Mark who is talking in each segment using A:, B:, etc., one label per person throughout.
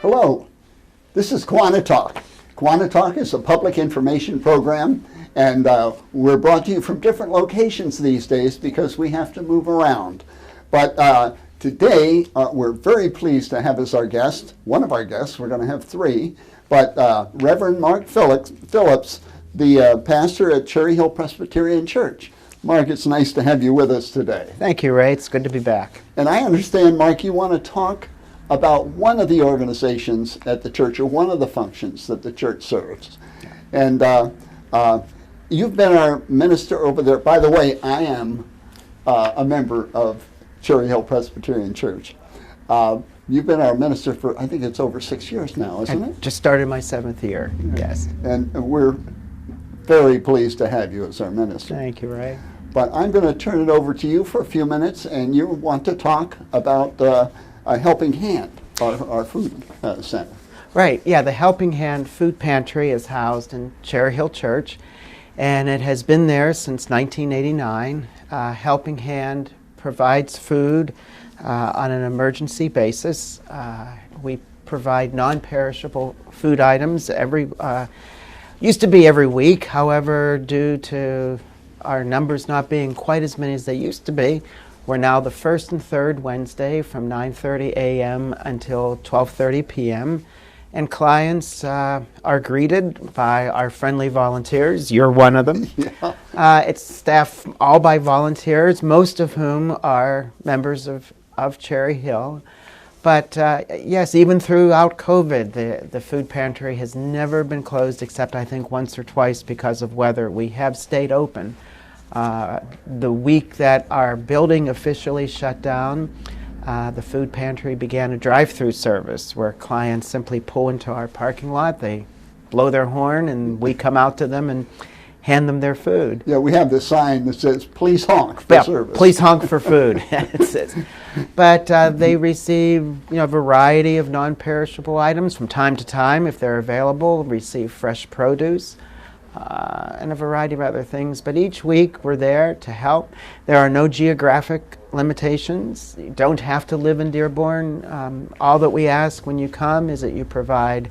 A: Hello, this is KiwaniTalk. KiwaniTalk is a public information program, and we're brought to you from different locations these days because we have to move around. But today, we're very pleased to have as our guest, one of our guests, we're going to have three, but Reverend Mark Phillips, the pastor at Cherry Hill Presbyterian Church. Mark, it's nice to have you with us today.
B: Thank you, Ray. It's good to be back.
A: And I understand, Mark, you want to talk about one of the organizations at the church, or one of the functions that the church serves. And you've been our minister over there. By the way, I am a member of Cherry Hill Presbyterian Church. You've been our minister for, I think it's over 6 years now, isn't it?
B: Just started my 7th year, yes.
A: And we're very pleased to have you as our minister.
B: Thank you, Ray.
A: But I'm going to turn it over to you for a few minutes, and you want to talk about a Helping Hand, our food center.
B: Right, yeah, the Helping Hand Food Pantry is housed in Cherry Hill Church, and it has been there since 1989. Helping Hand provides food on an emergency basis. We provide non-perishable food items used to be every week. However, due to our numbers not being quite as many as they used to be, we're now the first and third Wednesday from 9:30 a.m. until 12:30 p.m. And clients are greeted by our friendly volunteers. You're one of them. Yeah. It's staffed all by volunteers, most of whom are members of Cherry Hill. But yes, even throughout COVID, the food pantry has never been closed except I think once or twice because of weather. We have stayed open. The week that our building officially shut down, the food pantry began a drive-through service where clients simply pull into our parking lot, they blow their horn, and we come out to them and hand them their food.
A: Yeah, we have this sign that says, "Please honk for service."
B: Please honk for food. But they receive a variety of non-perishable items from time to time, if they're available, receive fresh produce, and a variety of other things. But each week we're there to help. There are no geographic limitations. You don't have to live in Dearborn. All that we ask when you come is that you provide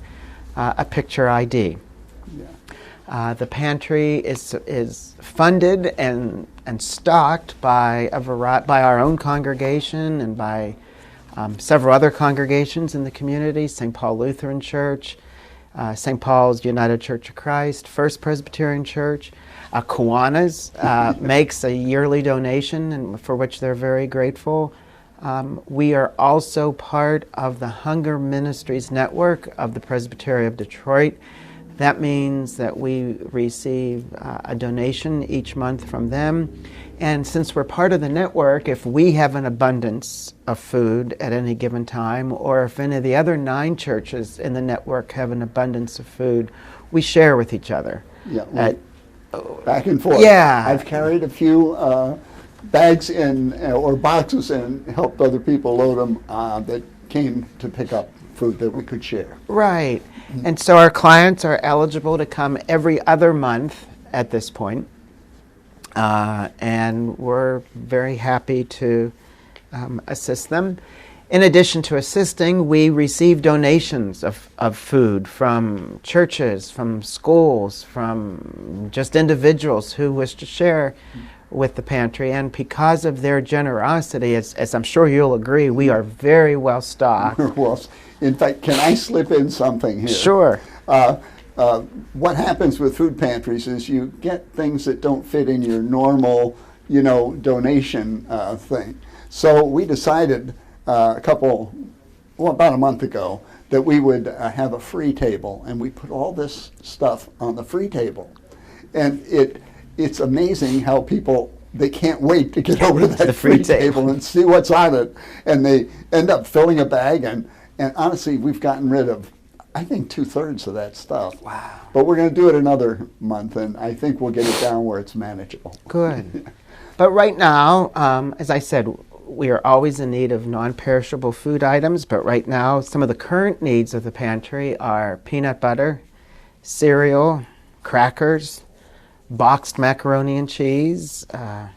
B: a picture ID. The pantry is funded and stocked by our own congregation and by several other congregations in the community: St. Paul Lutheran Church, St. Paul's United Church of Christ, First Presbyterian Church. Kiwanis makes a yearly donation, and for which they're very grateful. We are also part of the Hunger Ministries Network of the Presbyterian of Detroit. That means that we receive a donation each month from them. And since we're part of the network, if we have an abundance of food at any given time, or if any of the other 9 churches in the network have an abundance of food, we share with each other.
A: Yeah, back and forth.
B: Yeah.
A: I've carried a few bags in or boxes and helped other people load them that came to pick up food that we could share.
B: Right. And so our clients are eligible to come every other month at this point. And we're very happy to assist them. In addition to assisting, we receive donations of food from churches, from schools, from just individuals who wish to share with the pantry. And because of their generosity, as I'm sure you'll agree, we are very well stocked.
A: Well, in fact, can I slip in something here?
B: Sure.
A: What happens with food pantries is you get things that don't fit in your normal, donation thing. So we decided about a month ago, that we would have a free table, and we put all this stuff on the free table. And it's amazing how they can't wait to get over to that free table and see what's on it. And they end up filling a bag, and honestly, we've gotten rid of, I think, 2/3 of that stuff.
B: Wow.
A: But we're going to do it another month, and I think we'll get it down where it's manageable.
B: Good. But right now, as I said, we are always in need of non-perishable food items, but right now, some of the current needs of the pantry are peanut butter, cereal, crackers, boxed macaroni and cheese,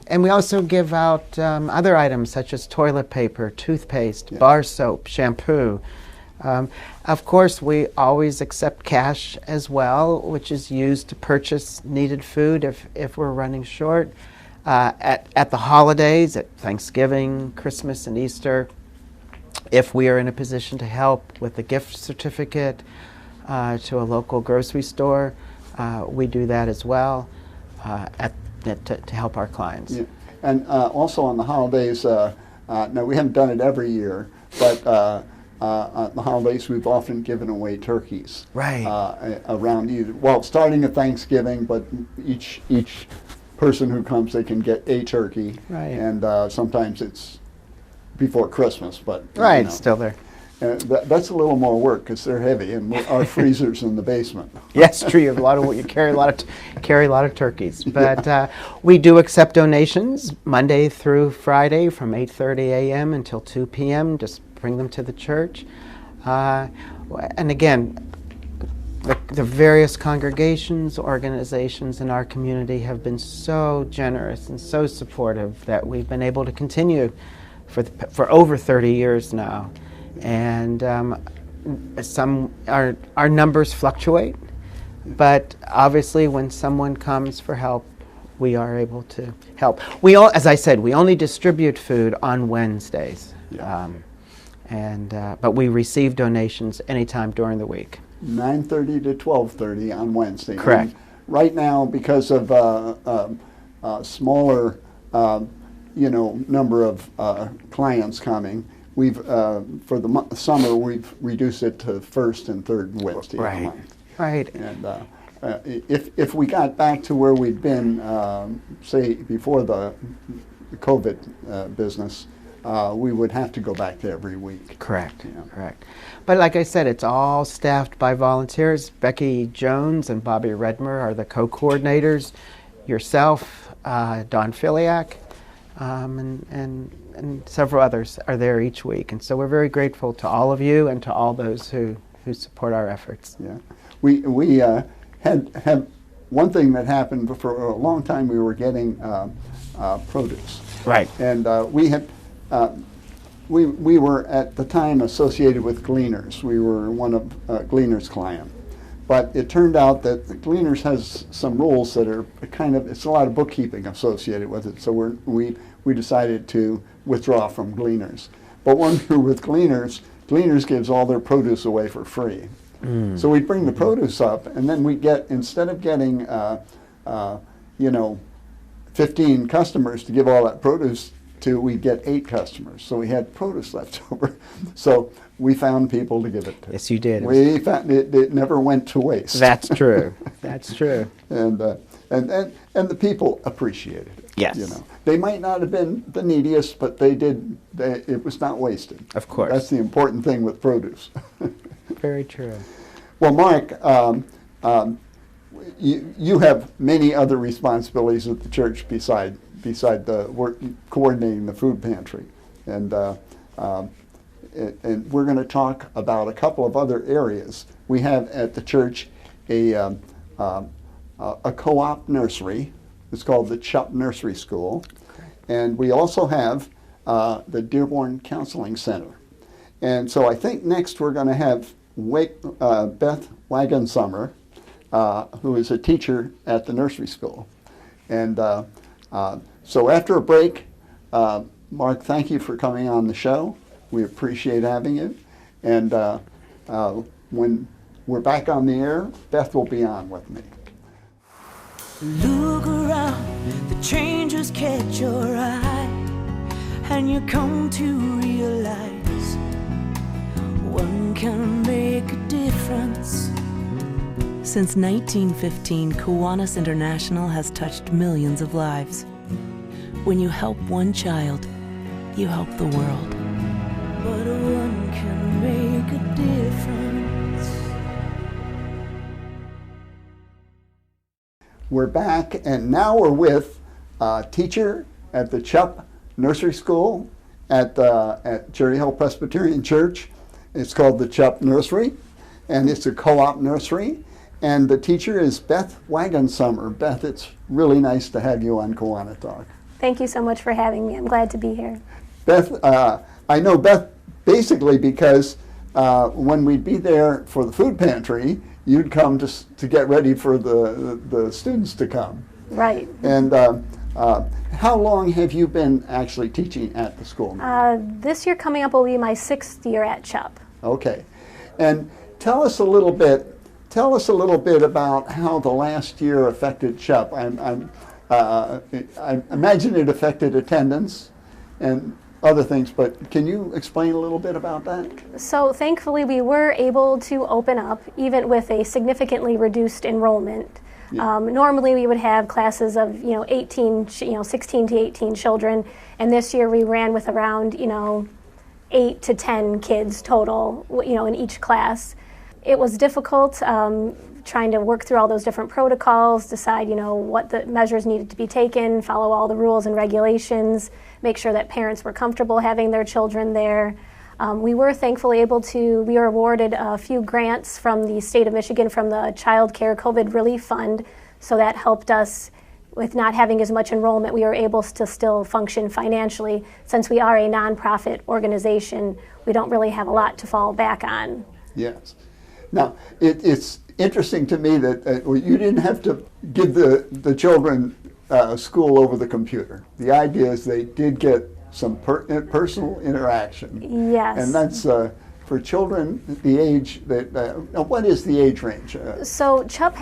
B: and we also give out other items such as toilet paper, toothpaste, bar soap, shampoo, Of course, we always accept cash as well, which is used to purchase needed food if we're running short. At the holidays, at Thanksgiving, Christmas, and Easter, if we are in a position to help with a gift certificate to a local grocery store, we do that as well to help our clients.
A: Yeah. And also on the holidays, now we haven't done it every year, but on the holidays we've often given away turkeys.
B: Right.
A: Around either, well, starting at Thanksgiving, but each person who comes, they can get a turkey.
B: Right.
A: And sometimes it's before Christmas, but
B: Right,
A: you know.
B: still there.
A: That's a little more work because they're heavy, and our freezer's in the basement.
B: Yes, true. You carry a lot of turkeys, but we do accept donations Monday through Friday from 8:30 a.m. until 2 p.m. Just bring them to the church, and again, the various congregations, organizations in our community have been so generous and so supportive that we've been able to continue for over 30 years now. And our numbers fluctuate, but obviously when someone comes for help, we are able to help. As I said, we only distribute food on Wednesdays,
A: Yeah.
B: But we receive donations anytime during the week.
A: 9:30 to 12:30 on Wednesday.
B: Correct.
A: And right now, because of smaller, number of clients coming, we've for the summer we've reduced it to first and third Wednesday of the
B: Right.
A: month.
B: Right.
A: And if we got back to where we'd been, say before the COVID business, we would have to go back to every week.
B: Correct.
A: Yeah.
B: Correct. But like I said, it's all staffed by volunteers. Becky Jones and Bobby Redmer are the co-coordinators. Yourself, Don Filiak, and several others are there each week. And so we're very grateful to all of you and to all those who support our efforts.
A: Yeah, we had one thing that happened for a long time. We were getting produce,
B: Right.
A: and we had. We were at the time associated with Gleaners. We were one of Gleaners' client. But it turned out that the Gleaners has some rules that are it's a lot of bookkeeping associated with it. So we decided to withdraw from Gleaners. But when we were with Gleaners, Gleaners gives all their produce away for free. So we'd bring the produce up, and then we'd get, instead of getting 15 customers to give all that produce to, we'd get 8 customers. So we had produce left over. So we found people to give it to.
B: Yes, you did.
A: We found it never went to waste.
B: That's true. That's true.
A: And the people appreciated it.
B: Yes.
A: They might not have been the neediest, but they did. It was not wasted.
B: Of course.
A: That's the important thing with produce.
B: Very true.
A: Well, Mark, you have many other responsibilities at the church beside the work coordinating the food pantry, and we're going to talk about a couple of other areas. We have at the church a co-op nursery. It's called the CHUP Nursery School, and we also have the Dearborn Counseling Center. And so I think next we're going to have Beth Wagensummer, who is a teacher at the nursery school. And so after a break, Mark, thank you for coming on the show. We appreciate having you. And when we're back on the air, Beth will be on with me.
C: Look around, the changes catch your eye, and you come to realize one can make a difference. Since 1915, Kiwanis International has touched millions of lives. When you help one child, you help the world. But one can make a difference.
A: We're back, and now we're with a teacher at the CHUP Nursery School at Cherry Hill Presbyterian Church. It's called the CHUP Nursery, and it's a co-op nursery. And the teacher is Beth Wagensummer. Beth, it's really nice to have you on KiwaniTalk.
D: Thank you so much for having me. I'm glad to be here.
A: Beth, I know Beth basically because when we'd be there for the food pantry, you'd come to get ready for the students to come.
D: Right.
A: And how long have you been actually teaching at the school now?
D: This year coming up will be my 6th year at CHUP.
A: Okay. And tell us a little bit about how the last year affected CHUP. I imagine it affected attendance and other things, but can you explain a little bit about that?
D: So thankfully we were able to open up even with a significantly reduced enrollment.
A: Yeah.
D: Normally we would have classes of 16 to 18 children, and this year we ran with around 8 to 10 kids total in each class. It was difficult trying to work through all those different protocols, decide what the measures needed to be taken, follow all the rules and regulations, make sure that parents were comfortable having their children there. We were thankfully we were awarded a few grants from the state of Michigan from the Child Care COVID Relief Fund, so that helped us with not having as much enrollment. We were able to still function financially. Since we are a nonprofit organization, we don't really have a lot to fall back on.
A: Yes. Now, it's interesting to me that you didn't have to give the children school over the computer. The idea is they did get some personal interaction.
D: Yes.
A: And that's for children the age that, what is the age range?
D: So CHUP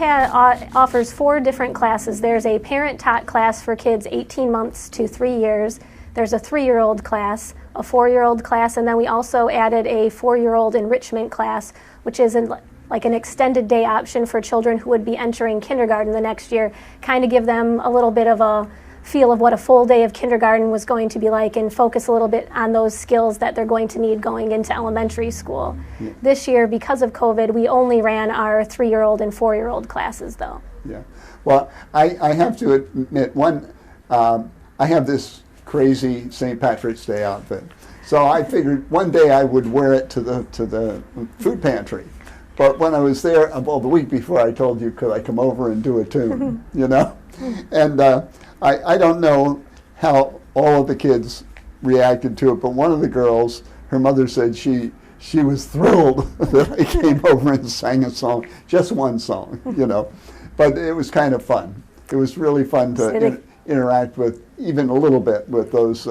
D: offers 4 different classes. There's a parent-taught class for kids 18 months to 3 years. There's a 3-year-old class, a 4-year-old class, and then we also added a 4-year-old enrichment class, which is like an extended day option for children who would be entering kindergarten the next year, kind of give them a little bit of a feel of what a full day of kindergarten was going to be like and focus a little bit on those skills that they're going to need going into elementary school. Yeah. This year, because of COVID, we only ran our 3-year-old and 4-year-old classes though.
A: Yeah, well, I have to admit, I have this crazy St. Patrick's Day outfit. So I figured one day I would wear it to the food pantry. But when I was there, the week before, I told you, could I come over and do a tune, And I don't know how all of the kids reacted to it, but one of the girls, her mother said she was thrilled that I came over and sang a song, just one song, But it was kind of fun. It was really fun to interact with even a little bit with those,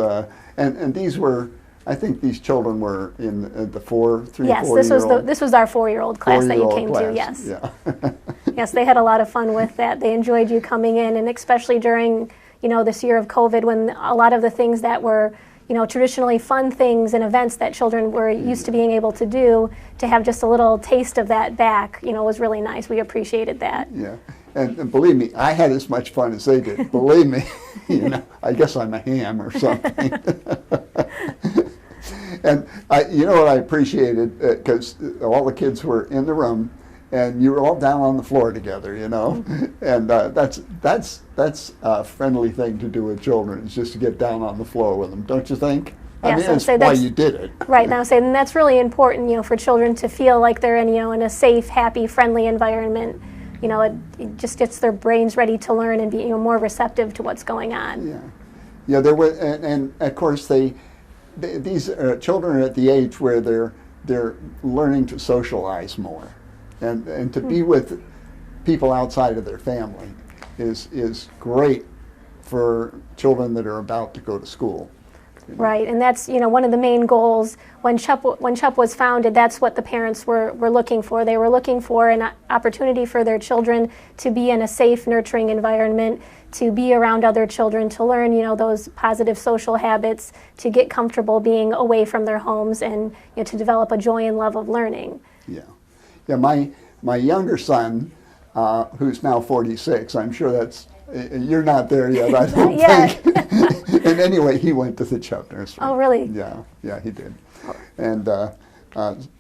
A: and these were, I think these children were in the 3-4-year-old.
D: Yes, this was our 4-year-old class that you came to. Yes.
A: Yeah.
D: Yes, they had a lot of fun with that. They enjoyed you coming in, and especially during this year of COVID, when a lot of the things that were traditionally fun things and events that children were used to being able to do, to have just a little taste of that back, was really nice. We appreciated that.
A: Yeah. And believe me, I had as much fun as they did. Believe me, I guess I'm a ham or something. And what I appreciated, because all the kids were in the room, and you were all down on the floor together, and that's a friendly thing to do with children, is just to get down on the floor with them, don't you think? I mean, that's why you did it.
D: Right, now and that's really important, for children to feel like they're in a safe, happy, friendly environment. It just gets their brains ready to learn and be more receptive to what's going on.
A: Yeah. There were, and of course these children are at the age where they're learning to socialize more, and to be with people outside of their family is great for children that are about to go to school.
D: Right, and that's one of the main goals when CHUP was founded. That's what the parents were looking for. They were looking for an opportunity for their children to be in a safe, nurturing environment, to be around other children, to learn those positive social habits, to get comfortable being away from their homes, and to develop a joy and love of learning.
A: Yeah. My younger son, who's now 46, I'm sure that's. You're not there yet, I don't think. And anyway, he went to the CHUP nursery.
D: Oh, really?
A: Yeah, he did. And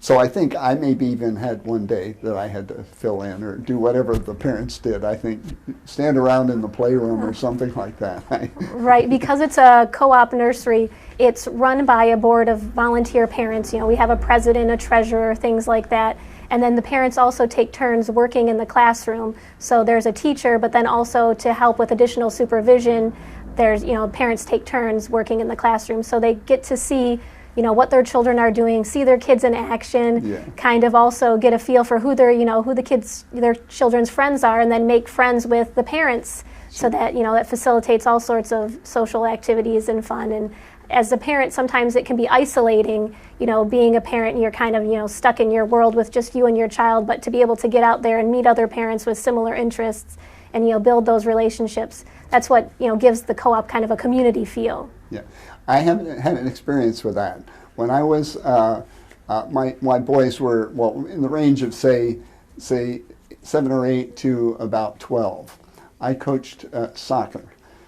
A: so I think I maybe even had one day that I had to fill in or do whatever the parents did. I think stand around in the playroom or something like that.
D: Right, because it's a co-op nursery, it's run by a board of volunteer parents. We have a president, a treasurer, things like that. And then the parents also take turns working in the classroom. So there's a teacher, but then also to help with additional supervision, there's, parents take turns working in the classroom. So they get to see, what their children are doing, see their kids in action,
A: Yeah.
D: kind of also get a feel for who their children's friends are, and then make friends with the parents, so that that facilitates all sorts of social activities and fun. And as a parent, sometimes it can be isolating, being a parent and you're kind of stuck in your world with just you and your child, but to be able to get out there and meet other parents with similar interests and build those relationships, that's what gives the co-op kind of a community feel.
A: Yeah, I haven't had an experience with that. When I was, my boys were, in the range of say 7 or 8 to about 12. I coached soccer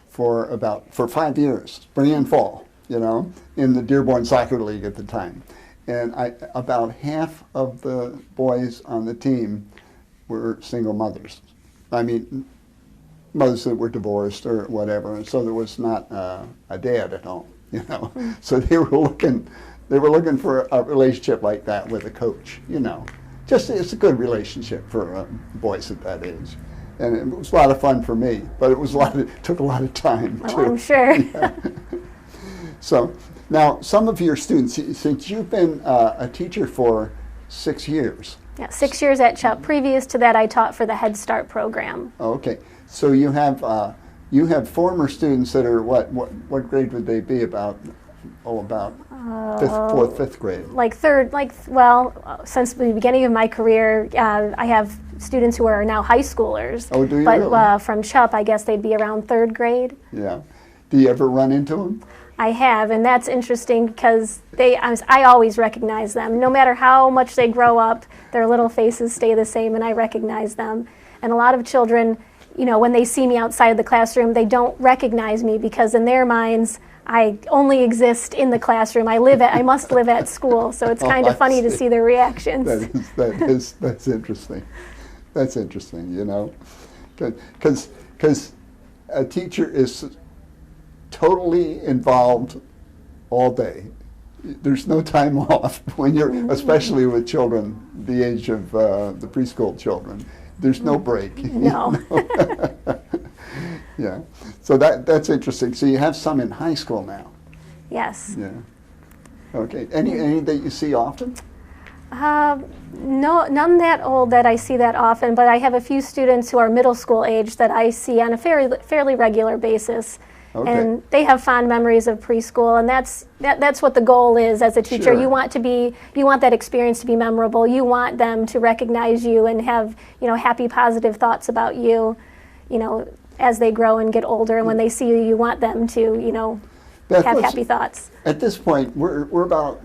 A: for 5 years, spring and fall, in the Dearborn Soccer League at the time. And about half of the boys on the team were single mothers. I mean, mothers that were divorced or whatever, and so there was not a dad at home, So they were looking for a relationship like that with a coach, Just it's a good relationship for boys at that age, and it was a lot of fun for me. But it took a lot of time too.
D: I'm sure.
A: Yeah. So now, some of your students, since you've been a teacher for 6 years.
D: Yeah, 6 years at CHUP. Previous to that, I taught for the Head Start program.
A: Okay, so you have former students that are what grade would they be about? About fourth, fifth grade.
D: Since the beginning of my career, I have students who are now high schoolers.
A: Oh, do you
D: But
A: really?
D: From CHUP, I guess they'd be around 3rd grade.
A: Yeah. Do you ever run into them?
D: I have, and that's interesting because I always recognize them. No matter how much they grow up, their little faces stay the same, and I recognize them. And a lot of children, when they see me outside of the classroom, they don't recognize me because in their minds, I only exist in the classroom. I must live at school, so it's kind of funny to see their reactions.
A: That's interesting. That's interesting, because a teacher is totally involved all day. There's no time off when you're, especially with children the age of the preschool children. There's no break.
D: No.
A: Yeah. So that's interesting. So you have some in high school now.
D: Yes.
A: Yeah. Okay. Any that you see often?
D: No, none that old that I see that often, but I have a few students who are middle school age that I see on a fairly regular basis.
A: Okay.
D: And they have fond memories of preschool, and that's what the goal is as a teacher.
A: Sure.
D: You want that experience to be memorable. You want them to recognize you and have happy, positive thoughts about you, as they grow and get older. And when they see you, you want them to
A: Beth,
D: have happy thoughts.
A: At this point, we're about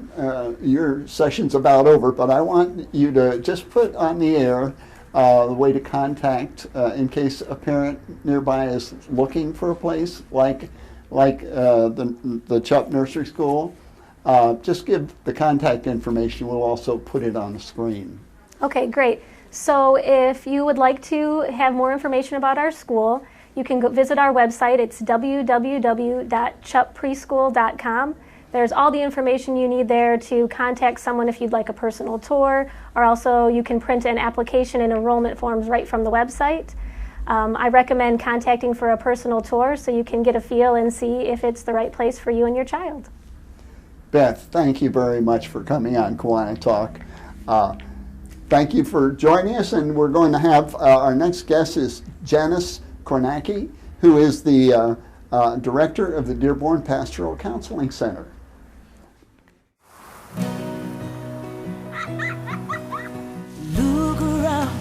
A: your session's about over, but I want you to just put on the air the way to contact in case a parent nearby is looking for a place like the CHUP Nursery School. Just give the contact information. We'll also put it on the screen.
D: Okay, great. So if you would like to have more information about our school, you can go visit our website. It's www.chuppreschool.com. There's all the information you need there to contact someone if you'd like a personal tour, or also you can print an application and enrollment forms right from the website. I recommend contacting for a personal tour so you can get a feel and see if it's the right place for you and your child.
A: Beth, thank you very much for coming on KiwaniTalk. Thank you for joining us, and we're going to have our next guest is Janice Kornacki, who is the director of the Dearborn Pastoral Counseling Center.
C: Look around,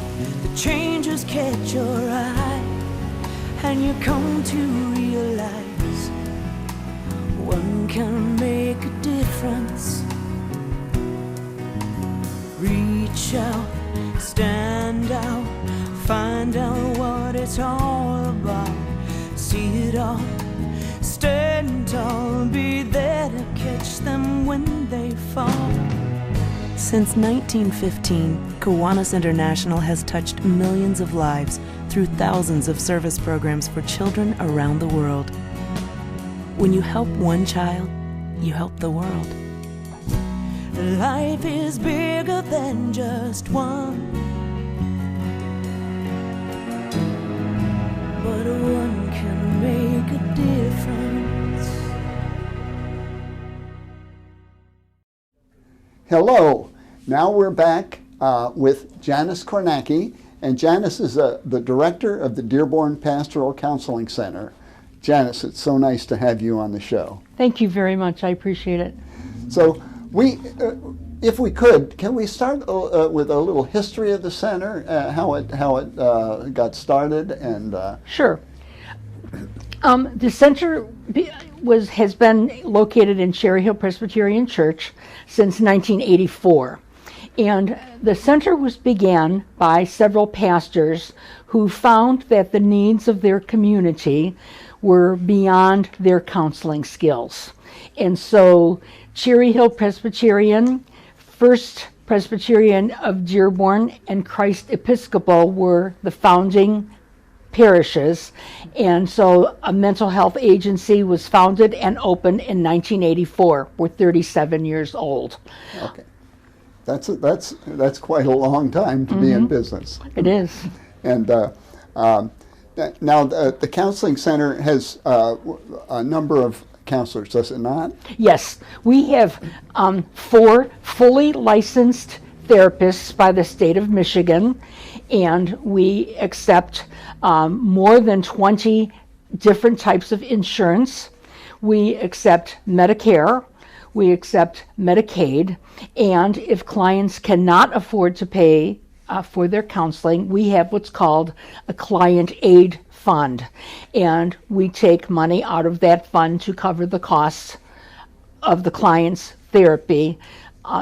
C: the changes catch your eye, and you come to realize one can make a difference. Reach out, stand out, find out what it's all about. See it all, stand tall, be there to catch them when they fall. Since 1915, Kiwanis International has touched millions of lives through thousands of service programs for children around the world. When you help one child, you help the world. Life is bigger than just one, but one can make a difference.
A: Hello. Now we're back with Janice Kornacki, and Janice is the director of the Dearborn Pastoral Counseling Center. Janice, it's so nice to have you on the show.
E: Thank you very much. I appreciate it.
A: So if we could, can we start with a little history of the center, how it got started, and
E: Sure. The center has been located in Cherry Hill Presbyterian Church since 1984. And the center began by several pastors who found that the needs of their community were beyond their counseling skills. And so Cherry Hill Presbyterian, First Presbyterian of Dearborn, and Christ Episcopal were the founding parishes. And so a mental health agency was founded and opened in 1984. We're 37 years old.
A: okay, that's quite a long time to be in business.
E: It is.
A: And now the counseling center has a number of counselors, does it not?
E: Yes, we have 4 fully licensed therapists by the state of Michigan, and we accept more than 20 different types of insurance. We accept Medicare, we accept Medicaid, and if clients cannot afford to pay for their counseling, we have what's called a client aid fund, and we take money out of that fund to cover the costs of the client's therapy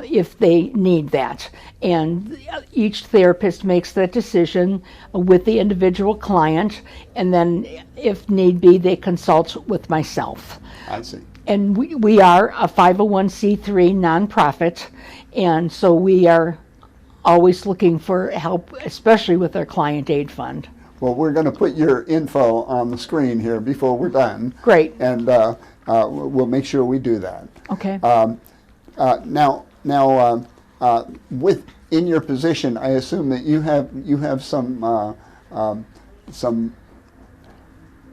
E: if they need that. And each therapist makes that decision with the individual client, and then if need be, they consult with myself.
A: I see.
E: And we are a 501c3 nonprofit, and so we are always looking for help, especially with our client aid fund.
A: Well, we're going to put your info on the screen here before we're done.
E: Great.
A: And we'll make sure we do that.
E: Okay.
A: Now, in your position, I assume that you have some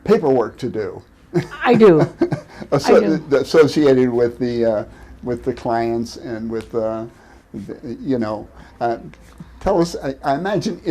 A: paperwork to do.
E: I do.
A: Associated with the clients and with tell us. I imagine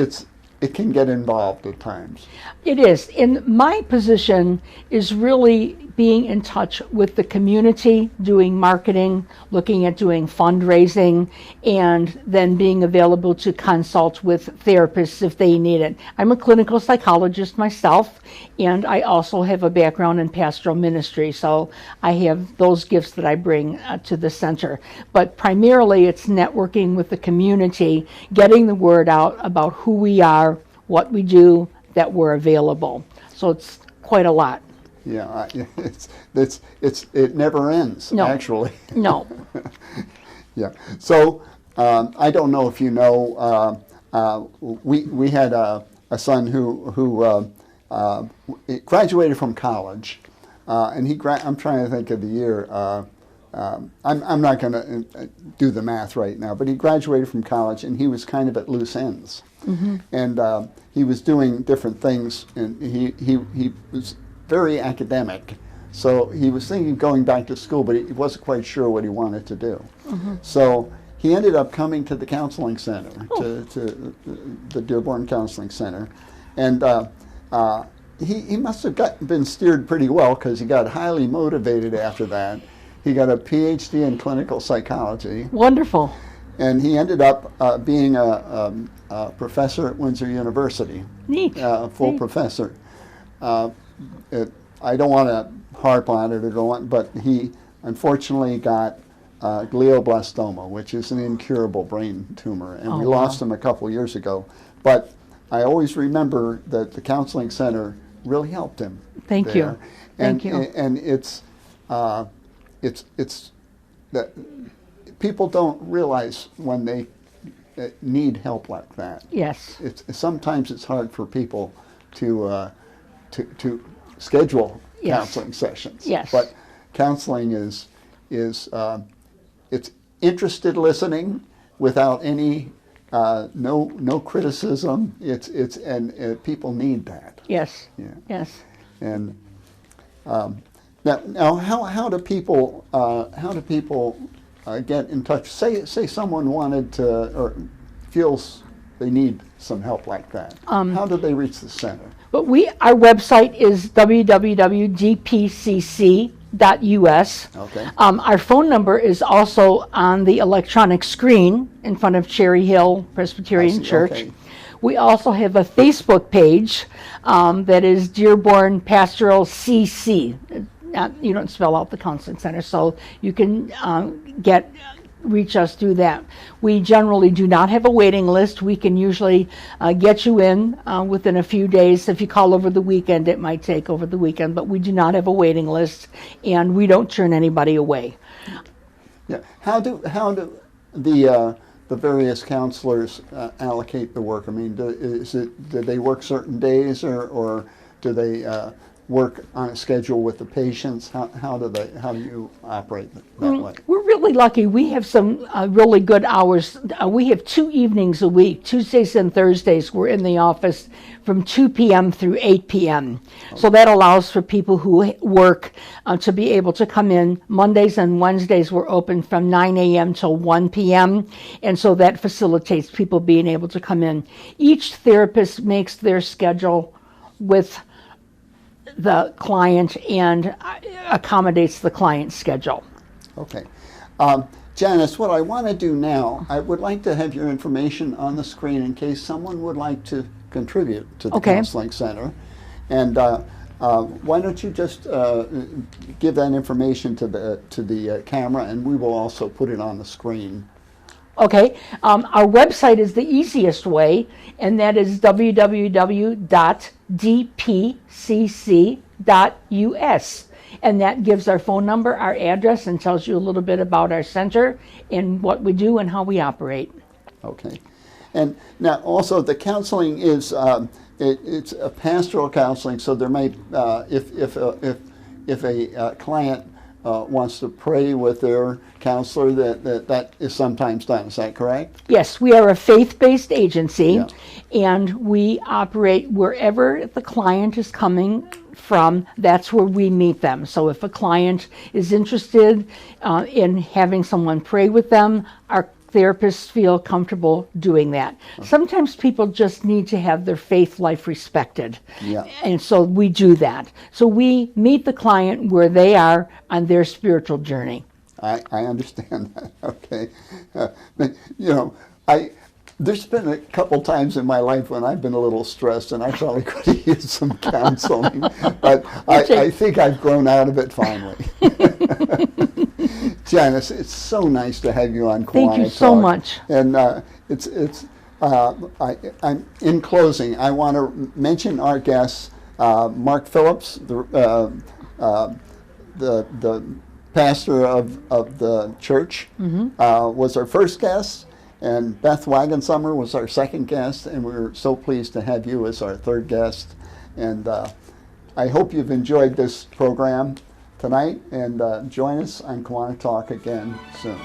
A: it can get involved at times.
E: It is. And my position is really being in touch with the community, doing marketing, looking at doing fundraising, and then being available to consult with therapists if they need it. I'm a clinical psychologist myself, and I also have a background in pastoral ministry, so I have those gifts that I bring to the center. But primarily it's networking with the community, getting the word out about who we are, what we do, that we're available. So it's quite a lot.
A: Yeah, it never ends.
E: No.
A: Actually.
E: No.
A: Yeah. So I don't know if you know, we had a son who graduated from college, and I'm trying to think of the year. I'm not going to do the math right now, but he graduated from college, and he was kind of at loose ends. Mm-hmm. And he was doing different things, and he was very academic. So he was thinking of going back to school, but he wasn't quite sure what he wanted to do. Mm-hmm. So he ended up coming to the counseling center, to the Dearborn Counseling Center. And he must have been steered pretty well, because he got highly motivated after that. He got a PhD in clinical psychology.
E: Wonderful.
A: And he ended up being a professor at Windsor University.
E: Neat.
A: Full
E: Neat.
A: Professor. I don't want to harp on it or go on, but he unfortunately got glioblastoma, which is an incurable brain tumor, and we lost him a couple years ago. But I always remember that the counseling center really helped him.
E: Thank you.
A: And,
E: Thank you.
A: And it's that people don't realize when they need help like that.
E: Yes.
A: Sometimes it's hard for people to schedule counseling sessions.
E: Yes.
A: But counseling is it's interested listening without any no criticism. And people need that.
E: Yes.
A: Yeah.
E: Yes.
A: And now how do people get in touch? Say someone wanted to or feels they need some help like that. How do they reach the center?
E: But our website is www.dpcc.us.
A: Okay.
E: Our phone number is also on the electronic screen in front of Cherry Hill Presbyterian Church.
A: Okay.
E: We also have a Facebook page that is Dearborn Pastoral CC. You don't spell out the counseling center, so you can reach us through that. We generally do not have a waiting list. We can usually get you in within a few days. If you call over the weekend, it might take over the weekend, but we do not have a waiting list, and we don't turn anybody away.
A: Yeah. How do the various counselors allocate the work? I mean, do they work certain days, or do they work on a schedule with the patients? How do you operate that way?
E: We're really lucky. We have some really good hours. We have 2 evenings a week, Tuesdays and Thursdays. We're in the office from 2 p.m. through 8 p.m. So that allows for people who work to be able to come in. Mondays and Wednesdays we're open from 9 a.m. till 1 p.m. And so that facilitates people being able to come in. Each therapist makes their schedule with the client and accommodates the client's schedule.
A: Okay. Janice, what I want to do now, I would like to have your information on the screen in case someone would like to contribute to the Counseling Center. And why don't you just give that information to the camera, and we will also put it on the screen.
E: Okay. Our website is the easiest way, and that is www.dpcc.us. And that gives our phone number, our address, and tells you a little bit about our center and what we do and how we operate.
A: Okay. And now also the counseling is, it's a pastoral counseling, so there may, if a client wants to pray with their counselor, that is sometimes done. Is that correct?
E: Yes, we are a faith-based agency,
A: Yeah.
E: and we operate wherever the client is coming from. That's where we meet them. So if a client is interested in having someone pray with them, our therapists feel comfortable doing that. Sometimes people just need to have their faith life respected.
A: Yeah.
E: And so we do that. So we meet the client where they are on their spiritual journey.
A: I understand that. Okay. There's been a couple times in my life when I've been a little stressed, and I probably could have used some counseling, but I think I've grown out of it finally. Janice, it's so nice to have you on KiwaniTalk.
E: Thank you so much.
A: And I'm in closing, I want to mention our guests, Mark Phillips, the pastor of the church, was our first guest. And Beth Wagensummer was our second guest, and we're so pleased to have you as our third guest. And I hope you've enjoyed this program tonight, and join us on KiwaniTalk again soon.